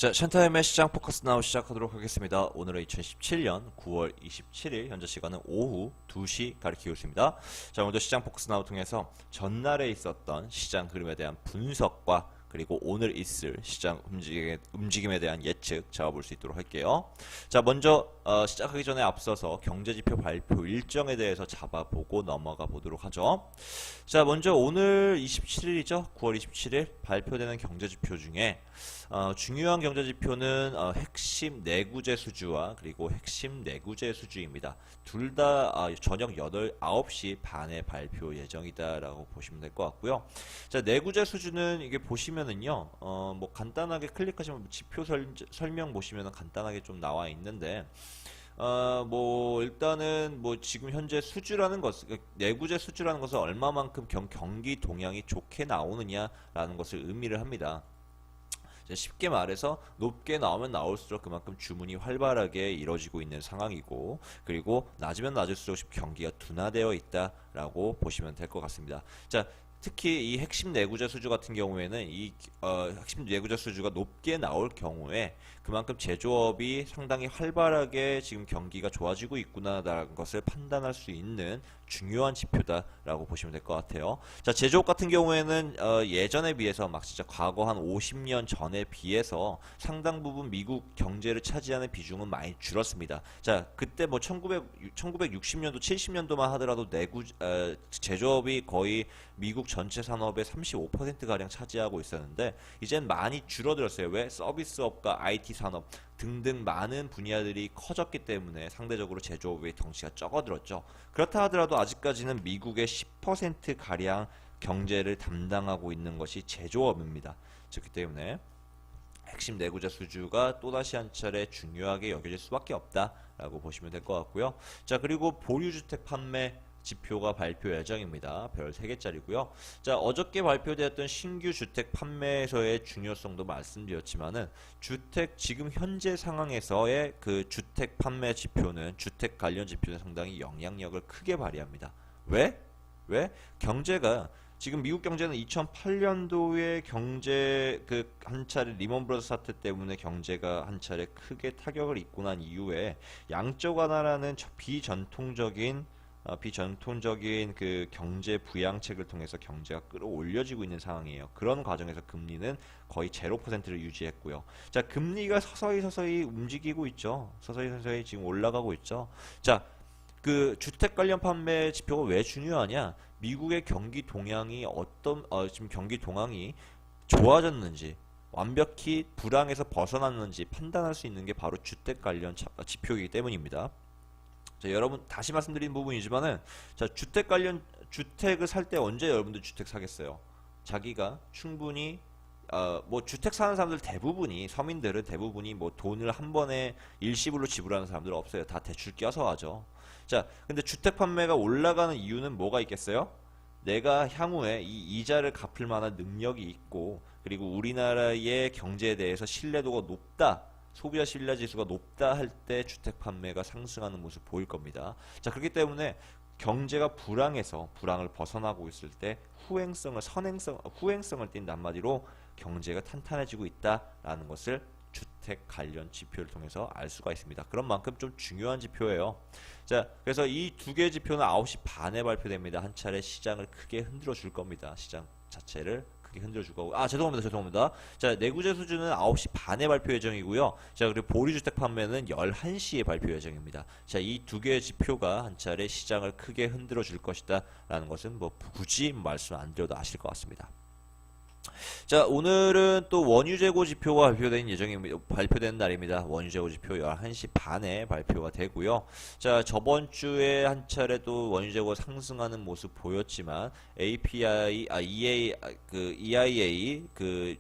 자, 션타임의 시장 포커스 나우 시작하도록 하겠습니다. 오늘은 2017년 9월 27일, 현재 시간은 오후 2시 가리키고 있습니다. 자, 오늘도 시장 포커스 나우 통해서 전날에 있었던 시장 흐름에 대한 분석과 그리고 오늘 있을 시장 움직임에 대한 예측 잡아볼 수 있도록 할게요. 자, 먼저 시작하기 전에 앞서서 경제지표 발표 일정에 대해서 잡아보고 넘어가 보도록 하죠. 자, 먼저 오늘 27일이죠. 9월 27일 발표되는 경제지표 중에 중요한 경제지표는 핵심 내구재 수주와 그리고 핵심 내구재 수주입니다. 둘 다 저녁 9시 반에 발표 예정이다라고 보시면 될 것 같고요. 자, 내구재 수주는 이게 보시면은요, 뭐 간단하게 클릭하시면 지표 설명 보시면 간단하게 좀 나와 있는데, 뭐 일단은 뭐 지금 현재 수주라는 것, 내구재 수주라는 것은 얼마만큼 경기 동향이 좋게 나오느냐라는 것을 의미를 합니다. 쉽게 말해서 높게 나오면 나올수록 그만큼 주문이 활발하게 이루어지고 있는 상황이고, 그리고 낮으면 낮을수록 경기가 둔화되어 있다라고 보시면 될 것 같습니다. 자, 특히 이 핵심 내구재 수주 같은 경우에는 핵심 내구재 수주가 높게 나올 경우에 그만큼 제조업이 상당히 활발하게 지금 경기가 좋아지고 있구나라는 것을 판단할 수 있는 중요한 지표다라고 보시면 될 것 같아요. 자, 제조업 같은 경우에는 예전에 비해서 막 진짜 과거 한 50년 전에 비해서 상당 부분 미국 경제를 차지하는 비중은 많이 줄었습니다. 자, 그때 뭐 1960년도, 70년도만 하더라도 제조업이 거의 미국 전체 산업의 35%가량 차지하고 있었는데 이젠 많이 줄어들었어요. 왜? 서비스업과 IT 산업 등등 많은 분야들이 커졌기 때문에 상대적으로 제조업의 덩치가 적어들었죠. 그렇다 하더라도 아직까지는 미국의 10%가량 경제를 담당하고 있는 것이 제조업입니다. 그렇기 때문에 핵심 내구재 수주가 또다시 한 차례 중요하게 여겨질 수밖에 없다라고 보시면 될 것 같고요. 자, 그리고 보유주택 판매 지표가 발표 예정입니다. 별 3개짜리고요. 자, 어저께 발표되었던 신규 주택 판매에서의 중요성도 말씀드렸지만은 지금 현재 상황에서의 그 주택 판매 지표는 주택 관련 지표는 상당히 영향력을 크게 발휘합니다. 왜? 경제가 지금 미국 경제는 2008년도에 경제 한 차례 리먼 브러더스 사태 때문에 경제가 한 차례 크게 타격을 입고 난 이후에 양적 완화라는 비전통적인 그 경제 부양책을 통해서 경제가 끌어올려지고 있는 상황이에요. 그런 과정에서 금리는 거의 0%를 유지했고요. 자, 금리가 서서히 움직이고 있죠. 서서히 지금 올라가고 있죠. 자, 그 주택 관련 판매 지표가 왜 중요하냐? 미국의 경기 동향이 지금 경기 동향이 좋아졌는지, 완벽히 불황에서 벗어났는지 판단할 수 있는 게 바로 주택 관련 지표이기 때문입니다. 자, 여러분 다시 말씀드린 부분이지만은, 자, 주택을 살 때 언제 여러분들 주택 사겠어요? 자기가 충분히 뭐 주택 사는 사람들 서민들은 대부분이 뭐 돈을 한 번에 일시불로 지불하는 사람들은 없어요. 다 대출 껴서 하죠. 자, 근데 주택 판매가 올라가는 이유는 뭐가 있겠어요? 내가 향후에 이 이자를 갚을 만한 능력이 있고, 그리고 우리나라의 경제에 대해서 신뢰도가 높다, 소비자 신뢰 지수가 높다 할 때 주택 판매가 상승하는 모습 보일 겁니다. 자, 그렇기 때문에 경제가 불황을 벗어나고 있을 때 후행성을 띈 한마디로 경제가 탄탄해지고 있다라는 것을 주택 관련 지표를 통해서 알 수가 있습니다. 그런 만큼 좀 중요한 지표예요. 자, 그래서 이 두 개의 지표는 9시 반에 발표됩니다. 한 차례 시장을 크게 흔들어 줄 겁니다. 시장 자체를 크게 흔들어 줄 거고. 죄송합니다. 자, 내구재 수주는 9시 반에 발표 예정이고요. 자, 그리고 보유주택 판매는 11시에 발표 예정입니다. 자, 이 두 개의 지표가 한 차례 시장을 크게 흔들어 줄 것이다 라는 것은 뭐 굳이 말씀 안 드려도 아실 것 같습니다. 자, 오늘은 또 원유재고 지표가 발표되는 날입니다. 원유재고 지표 11시 반에 발표가 되고요. 자, 저번 주에 한 차례 또 원유재고 상승하는 모습 보였지만 EIA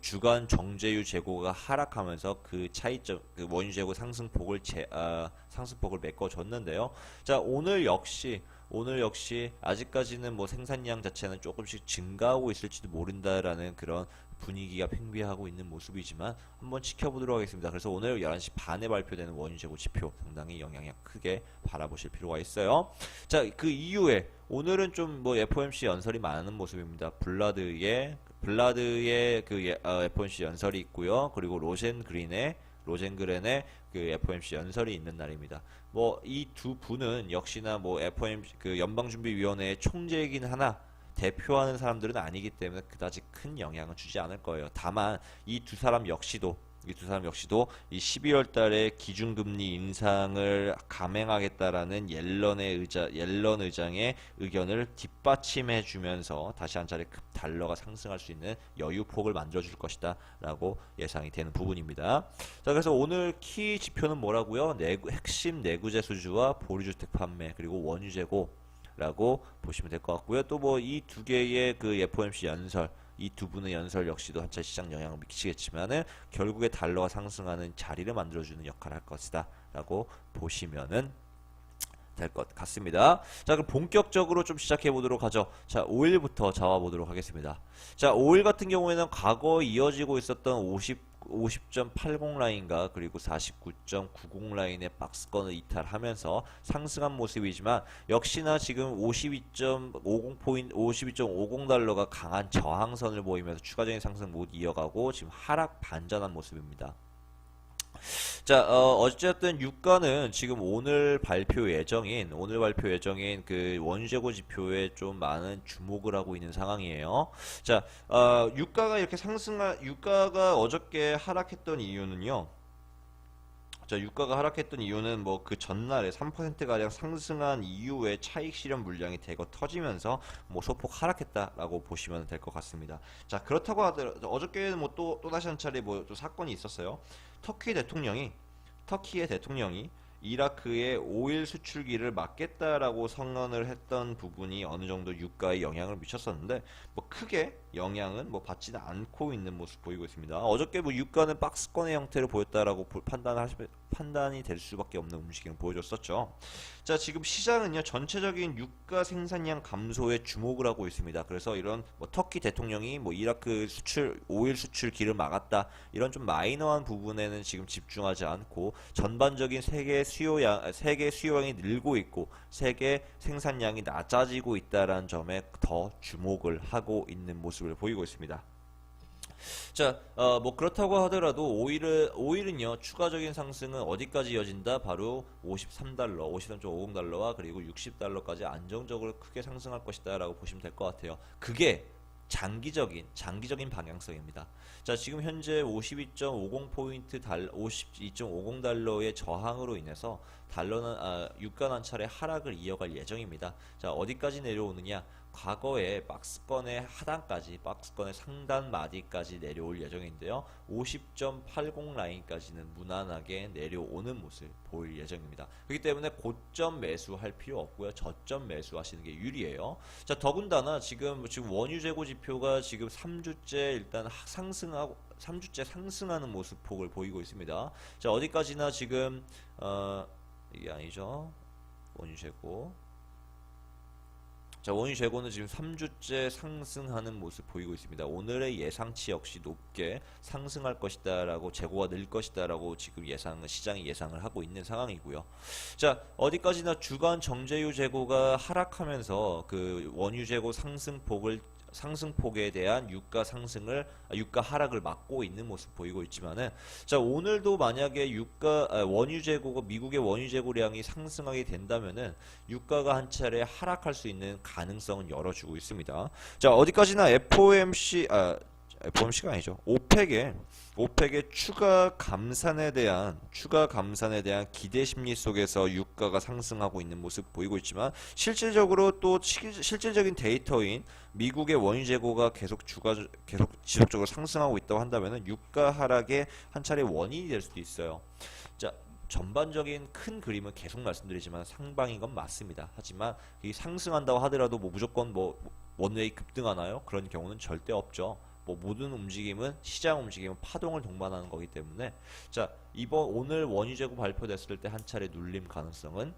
주간 정제유 재고가 하락하면서 그 차이점, 원유재고 상승폭을 메꿔줬는데요. 자, 오늘 역시 아직까지는 뭐 생산량 자체는 조금씩 증가하고 있을지도 모른다라는 그런 분위기가 팽배하고 있는 모습이지만 한번 지켜보도록 하겠습니다. 그래서 오늘 11시 반에 발표되는 원유재고 지표 상당히 영향력 크게 바라보실 필요가 있어요. 자, 그 이후에 오늘은 좀 뭐 FOMC 연설이 많은 모습입니다. 블라드의 블라드의 그 FOMC 연설이 있고요. 그리고 로젠그렌의 그 FOMC 연설이 있는 날입니다. 뭐 이 두 분은 역시나 뭐 FOMC 그 연방준비위원회의 총재이긴 하나 대표하는 사람들은 아니기 때문에 그다지 큰 영향을 주지 않을 거예요. 다만 이 두 사람 역시도 이 12월 달에 기준금리 인상을 감행하겠다라는 옐런 의장의 의견을 뒷받침해 주면서 다시 한 차례 급 달러가 상승할 수 있는 여유폭을 만들어 줄 것이다 라고 예상이 되는 부분입니다. 자, 그래서 오늘 키 지표는 뭐라고요? 핵심 내구재 수주와 보유주택 판매 그리고 원유 재고 라고 보시면 될 것 같고요. 또 뭐 이 두 개의 그 FOMC 연설, 이 두 분의 연설 역시도 한차 시장 영향을 미치겠지만은 결국에 달러가 상승하는 자리를 만들어주는 역할을 할 것이다 라고 보시면은 될 것 같습니다. 자, 그럼 본격적으로 좀 시작해 보도록 하죠. 자, 5일부터 잡아 보도록 하겠습니다. 자, 5일 같은 경우에는 과거 이어지고 있었던 50.80 라인과 그리고 49.90 라인의 박스권을 이탈하면서 상승한 모습이지만 역시나 지금 52.50 달러가 강한 저항선을 보이면서 추가적인 상승 못 이어가고 지금 하락 반전한 모습입니다. 자, 어쨌든 유가는 지금 오늘 발표 예정인 그 원유재고 지표에 좀 많은 주목을 하고 있는 상황이에요. 자, 유가가 어저께 하락했던 이유는요. 자, 유가가 하락했던 이유는 뭐 그 전날에 3%가량 상승한 이후에 차익 실현 물량이 대거 터지면서 뭐 소폭 하락했다라고 보시면 될 것 같습니다. 자, 그렇다고 하더라도 어저께는 뭐 또 다시 한 차례 뭐 또 사건이 있었어요. 터키의 대통령이 이라크의 오일 수출기를 막겠다라고 선언을 했던 부분이 어느 정도 유가에 영향을 미쳤었는데 뭐 크게 영향은 뭐 받지는 않고 있는 모습 보이고 있습니다. 어저께 뭐 유가는 박스권의 형태를 보였다라고 판단이 될 수밖에 없는 움직임을 보여줬었죠. 자, 지금 시장은요 전체적인 유가 생산량 감소에 주목을 하고 있습니다. 그래서 이런 뭐 터키 대통령이 뭐 이라크 오일 수출기를 막았다 이런 좀 마이너한 부분에는 지금 집중하지 않고 전반적인 세계 수요량이 늘고 있고 세계 생산량이 낮아지고 있다라는 점에 더 주목을 하고 있는 모습을 보이고 있습니다. 자, 뭐 그렇다고 하더라도 오일은요 추가적인 상승은 어디까지 이어진다? 바로 53.50 달러와 그리고 60달러까지 안정적으로 크게 상승할 것이다라고 보시면 될 것 같아요. 그게 장기적인 방향성입니다. 자, 지금 현재 52.50 달러의 저항으로 인해서 유가는 한 차례 하락을 이어갈 예정입니다. 자, 어디까지 내려오느냐? 과거에 박스권의 상단 마디까지 내려올 예정인데요. 50.80 라인까지는 무난하게 내려오는 모습 보일 예정입니다. 그렇기 때문에 고점 매수할 필요 없고요. 저점 매수하시는 게 유리해요. 자, 더군다나 지금 원유 재고 지표가 지금 3주째 일단 3주째 상승하는 모습 폭을 보이고 있습니다. 자, 어디까지나 지금 이게 아니죠. 원유 재고는 지금 3주째 상승하는 모습 보이고 있습니다. 오늘의 예상치 역시 높게 상승할 것이다라고 재고가 늘 것이다라고 지금 시장이 예상을 하고 있는 상황이고요. 자, 어디까지나 주간 정제유 재고가 하락하면서 그 원유 재고 상승폭에 대한 유가 하락을 막고 있는 모습 보이고 있지만은 자, 오늘도 만약에 미국의 원유 재고량이 상승하게 된다면은 유가가 한 차례 하락할 수 있는 가능성은 열어주고 있습니다. 자, 어디까지나 FOMC가 아니죠. 오펙의 추가 감산에 대한 기대 심리 속에서 유가가 상승하고 있는 모습 보이고 있지만 실질적인 데이터인 미국의 원유 재고가 계속 지속적으로 상승하고 있다고 한다면은 유가 하락의 한 차례 원인이 될 수도 있어요. 자, 전반적인 큰 그림은 계속 말씀드리지만 상방인 건 맞습니다. 하지만 이 상승한다고 하더라도 뭐 무조건 뭐 원웨이 급등하나요? 그런 경우는 절대 없죠. 뭐 모든 시장 움직임은 파동을 동반하는 거기 때문에 자, 오늘 원유 재고 발표됐을 때 한 차례 눌림 가능성은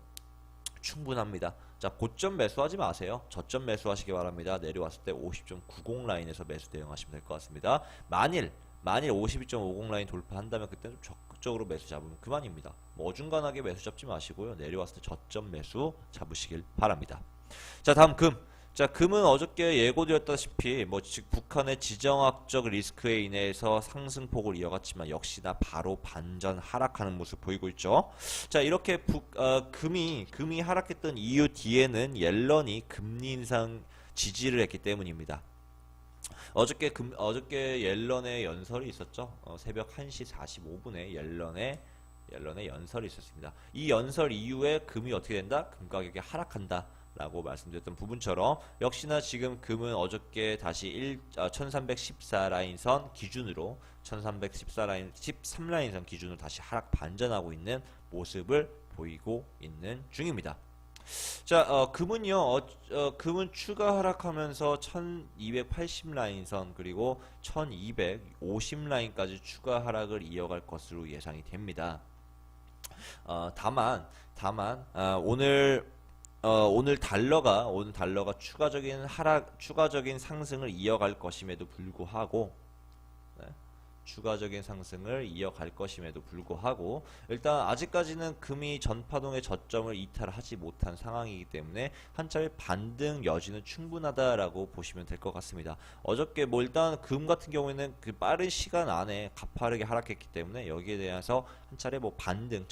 충분합니다. 자, 고점 매수하지 마세요. 저점 매수하시기 바랍니다. 내려왔을 때 50.90 라인에서 매수 대응하시면 될 것 같습니다. 만일 52.50 라인 돌파한다면 그때는 좀 적극적으로 매수 잡으면 그만입니다. 뭐 어중간하게 매수 잡지 마시고요. 내려왔을 때 저점 매수 잡으시길 바랍니다. 자, 다음 금. 자, 금은 어저께 예고드렸다시피 즉 북한의 지정학적 리스크에 인해서 상승폭을 이어갔지만 역시나 바로 반전 하락하는 모습 보이고 있죠. 자, 이렇게 금이 하락했던 이유 뒤에는 옐런이 금리 인상 지지를 했기 때문입니다. 어저께 옐런의 연설이 있었죠. 새벽 1시 45분에 옐런의 연설이 있었습니다. 이 연설 이후에 금이 어떻게 된다? 금 가격이 하락한다. 라고 말씀드렸던 부분처럼 역시나 지금 금은 어저께 다시 1314라인선 기준으로 1314라인 13라인선 기준으로 다시 하락 반전하고 있는 모습을 보이고 있는 중입니다. 자, 금은 추가 하락하면서 1280라인선 그리고 1250라인까지 추가 하락을 이어갈 것으로 예상이 됩니다. 다만 오늘 달러가 추가적인 상승을 이어갈 것임에도 불구하고 일단 아직까지는 금이 전파동의 저점을 이탈하지 못한 상황이기 때문에 한 차례 반등 여지는 충분하다라고 보시면 될 것 같습니다. 어저께 일단 금 같은 경우에는 그 빠른 시간 안에 가파르게 하락했기 때문에 여기에 대해서 한 차례 반등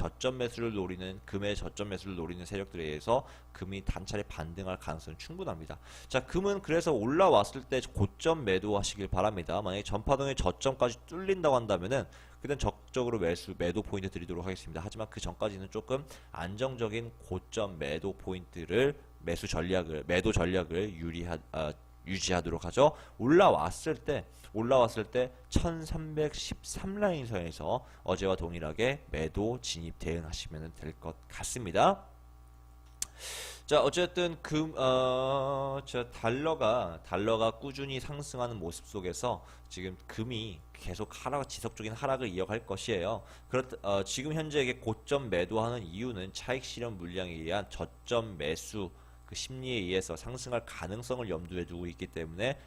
금의 저점 매수를 노리는 세력들에 의해서 금이 단차례 반등할 가능성은 충분합니다. 자, 금은 그래서 올라왔을 때 고점 매도하시길 바랍니다. 만약에 전파동의 저점까지 뚫린다고 한다면은 그땐 적극적으로 매도 포인트 드리도록 하겠습니다. 하지만 그 전까지는 조금 안정적인 고점 매도 전략을 유지하도록 하죠. 올라왔을 때 1313라인선에서 어제와 동일하게 매도 진입 대응하시면 될 것 같습니다. 자, 어쨌든 달러가 꾸준히 상승하는 모습 속에서 지금 금이 계속 지속적인 하락을 이어갈 것이에요. 지금 현재 고점 매도하는 이유는 차익 실현 물량에 의한 저점 매수 심리에 의해서 상승할 가능성을 염두에 두고 있기 때문에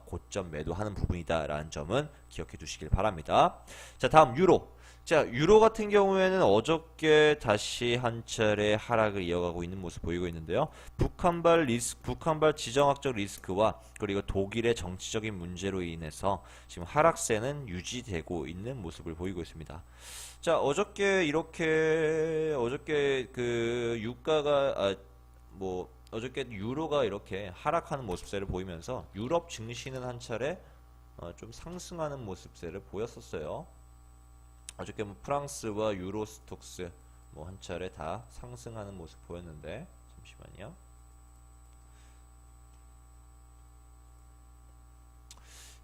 고점 매도하는 부분이다라는 점은 기억해 두시길 바랍니다. 자, 다음 유로. 자, 유로 같은 경우에는 어저께 다시 한 차례 하락을 이어가고 있는 모습 보이고 있는데요. 북한발 지정학적 리스크와 그리고 독일의 정치적인 문제로 인해서 지금 하락세는 유지되고 있는 모습을 보이고 있습니다. 자, 어저께 유로가 이렇게 하락하는 모습세를 보이면서 유럽 증시는 한 차례 좀 상승하는 모습세를 보였었어요. 어저께 프랑스와 유로스톡스 한 차례 다 상승하는 모습 보였는데 잠시만요.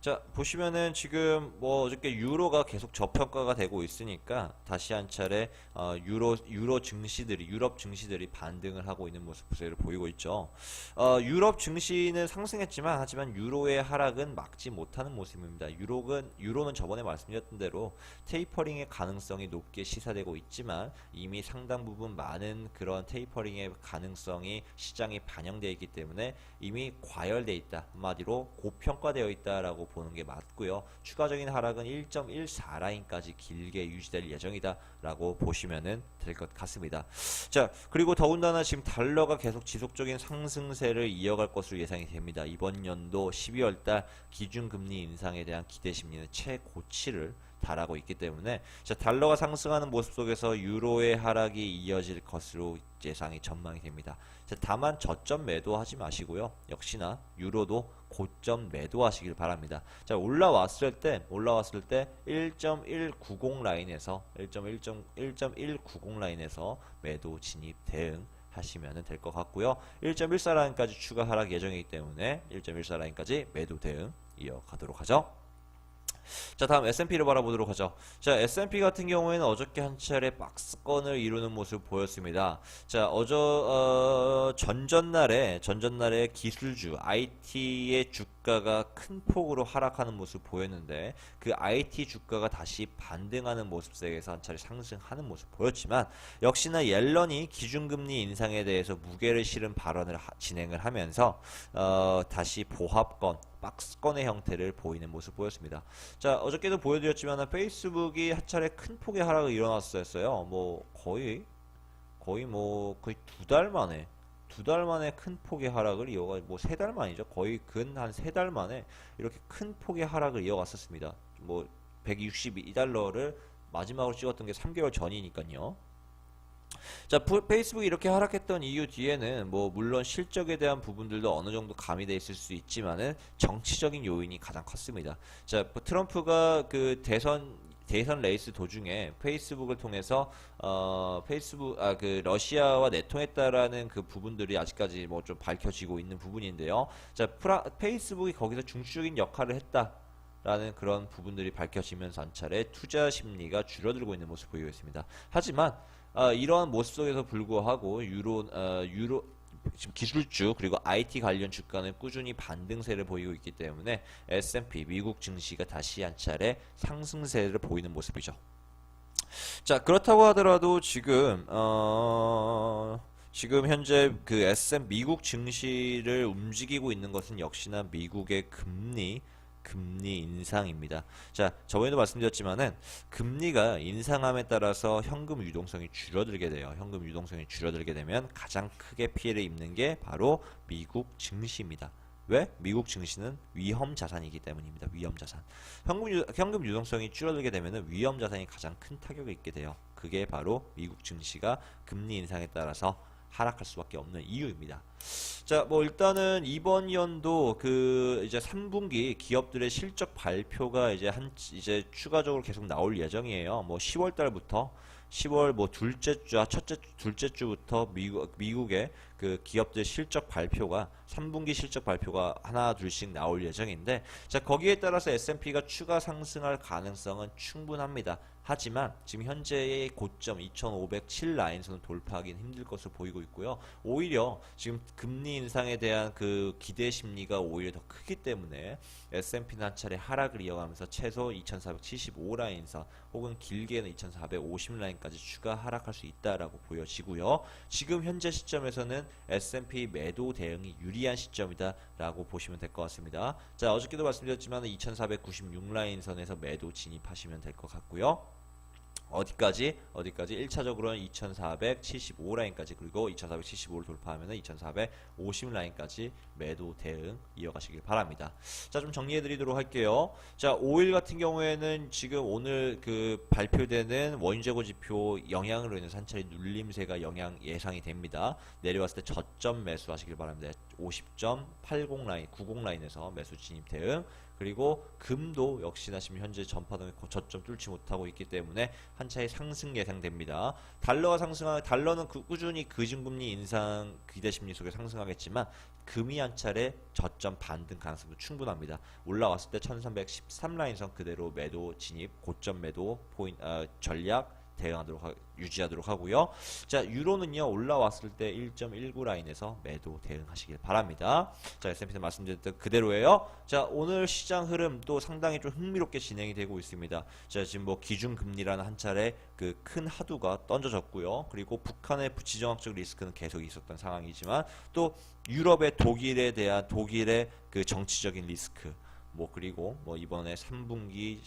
자, 보시면은 지금 어저께 유로가 계속 저평가가 되고 있으니까 다시 한 차례 유럽 증시들이 반등을 하고 있는 모습을 보이고 있죠. 유럽 증시는 상승했지만 하지만 유로의 하락은 막지 못하는 모습입니다. 유로는 저번에 말씀드렸던 대로 테이퍼링의 가능성이 높게 시사되고 있지만 이미 상당 부분 많은 그런 테이퍼링의 가능성이 시장에 반영되어 있기 때문에 이미 과열되어 있다. 한마디로 고평가되어 있다라고 보는 게 맞고요. 추가적인 하락은 1.14라인까지 길게 유지될 예정이다 라고 보시면 될 것 같습니다. 자, 그리고 더군다나 지금 달러가 계속 지속적인 상승세를 이어갈 것으로 예상이 됩니다. 이번 연도 12월달 기준금리 인상에 대한 기대 심리는 최고치를 달하고 있기 때문에 자, 달러가 상승하는 모습 속에서 유로의 하락이 이어질 것으로 전망이 됩니다. 자, 다만 저점 매도하지 마시고요. 역시나 유로도 고점 매도하시길 바랍니다. 자, 올라왔을 때 1.190 라인에서 매도 진입 대응 하시면 될 것 같고요. 1.14라인까지 추가 하락 예정이기 때문에 1.14라인까지 매도 대응 이어가도록 하죠. 자, 다음 S&P를 바라보도록 하죠. 자, S&P 같은 경우에는 어저께 한 차례 박스권을 이루는 모습 보였습니다. 자, 전전날에 기술주 IT의 주가가 큰 폭으로 하락하는 모습 보였는데 그 IT 주가가 다시 반등하는 모습에서 한 차례 상승하는 모습 보였지만 역시나 옐런이 기준금리 인상에 대해서 무게를 실은 발언을 진행을 하면서 다시 박스권의 형태를 보이는 모습 보였습니다. 자, 어저께도 보여드렸지만 페이스북이 한 차례 큰 폭의 하락을 일어났었어요. 거의 두 달 만에 큰 폭의 하락을 이어가 뭐 세 달 만이죠. 거의 근 한 세 달 만에 이렇게 큰 폭의 하락을 이어갔었습니다. 뭐 162달러를 마지막으로 찍었던 게 3개월 전이니까요. 자, 페이스북이 이렇게 하락했던 이유 뒤에는 뭐 물론 실적에 대한 부분들도 어느 정도 가미돼 있을 수 있지만은 정치적인 요인이 가장 컸습니다. 자, 뭐 트럼프가 그 대선 레이스 도중에 페이스북을 통해서 그 러시아와 내통했다라는 그 부분들이 아직까지 뭐 좀 밝혀지고 있는 부분인데요. 자, 페이스북이 거기서 중추적인 역할을 했다. 라는 그런 부분들이 밝혀지면서 한 차례 투자 심리가 줄어들고 있는 모습을 보이고 있습니다. 하지만 이러한 모습 속에서 불구하고 유로 지금 기술주 그리고 IT 관련 주가는 꾸준히 반등세를 보이고 있기 때문에 S&P 미국 증시가 다시 한 차례 상승세를 보이는 모습이죠. 자, 그렇다고 하더라도 지금 현재 그 S&P 미국 증시를 움직이고 있는 것은 역시나 미국의 금리 인상입니다. 자, 저번에도 말씀드렸지만은 금리가 인상함에 따라서 현금 유동성이 줄어들게 돼요. 현금 유동성이 줄어들게 되면 가장 크게 피해를 입는 게 바로 미국 증시입니다. 왜? 미국 증시는 위험 자산이기 때문입니다. 위험 자산. 현금 유동성이 줄어들게 되면은 위험 자산이 가장 큰 타격을 입게 돼요. 그게 바로 미국 증시가 금리 인상에 따라서 하락할 수밖에 없는 이유입니다. 자, 뭐 일단은 이번 연도 그 이제 3분기 기업들의 실적 발표가 이제 추가적으로 계속 나올 예정이에요. 뭐 10월 달부터 10월 뭐 둘째 주부터 미국의 그 기업들 실적 발표가 3분기 실적 발표가 하나 둘씩 나올 예정인데, 자, 거기에 따라서 S&P가 추가 상승할 가능성은 충분합니다. 하지만 지금 현재의 고점 2507 라인선을 돌파하기는 힘들 것으로 보이고 있고요. 오히려 지금 금리 인상에 대한 그 기대 심리가 오히려 더 크기 때문에 S&P는 한 차례 하락을 이어가면서 최소 2475 라인선 혹은 길게는 2450 라인까지 추가 하락할 수 있다라고 보여지고요. 지금 현재 시점에서는 S&P 매도 대응이 유리한 시점이다라고 보시면 될 것 같습니다. 자, 어저께도 말씀드렸지만 2496 라인선에서 매도 진입하시면 될 것 같고요. 어디까지? 1차적으로는 2475 라인까지, 그리고 2475를 돌파하면 2450 라인까지 매도 대응 이어가시길 바랍니다. 자, 좀 정리해 드리도록 할게요. 자, 5일 같은 경우에는 지금 오늘 그 발표되는 원유재고 지표 영향으로 인해서 한 차례 눌림세가 예상이 됩니다. 내려왔을 때 저점 매수하시길 바랍니다. 50.80 라인, 90 라인에서 매수 진입 대응. 그리고 금도 역시나 지금 현재 전파동에 저점 뚫지 못하고 있기 때문에 한 차례 상승 예상됩니다. 달러는 꾸준히 기준금리 인상 기대 심리 속에 상승하겠지만 금이 한 차례 저점 반등 가능성도 충분합니다. 올라왔을 때 1313 라인선 그대로 매도 진입, 고점 매도 전략 유지하도록 하고요. 자, 유로는요, 올라왔을 때 1.19 라인에서 매도 대응하시길 바랍니다. 자, S&P는 말씀드렸던 그대로예요. 자, 오늘 시장 흐름 또 상당히 좀 흥미롭게 진행이 되고 있습니다. 자, 지금 뭐 기준금리라는 한 차례 그 큰 하두가 던져졌고요. 그리고 북한의 지정학적 리스크는 계속 있었던 상황이지만 또 유럽의 독일의 그 정치적인 리스크, 그리고 이번에 3분기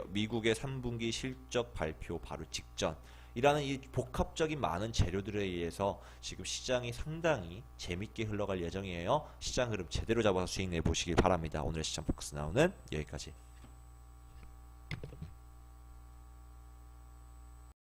미국의 3분기 실적 발표 바로 직전이라는 이 복합적인 많은 재료들에 의해서 지금 시장이 상당히 재밌게 흘러갈 예정이에요. 시장 흐름 제대로 잡아서 수익 내보시길 바랍니다. 오늘의 시장 포커스 나우는 여기까지.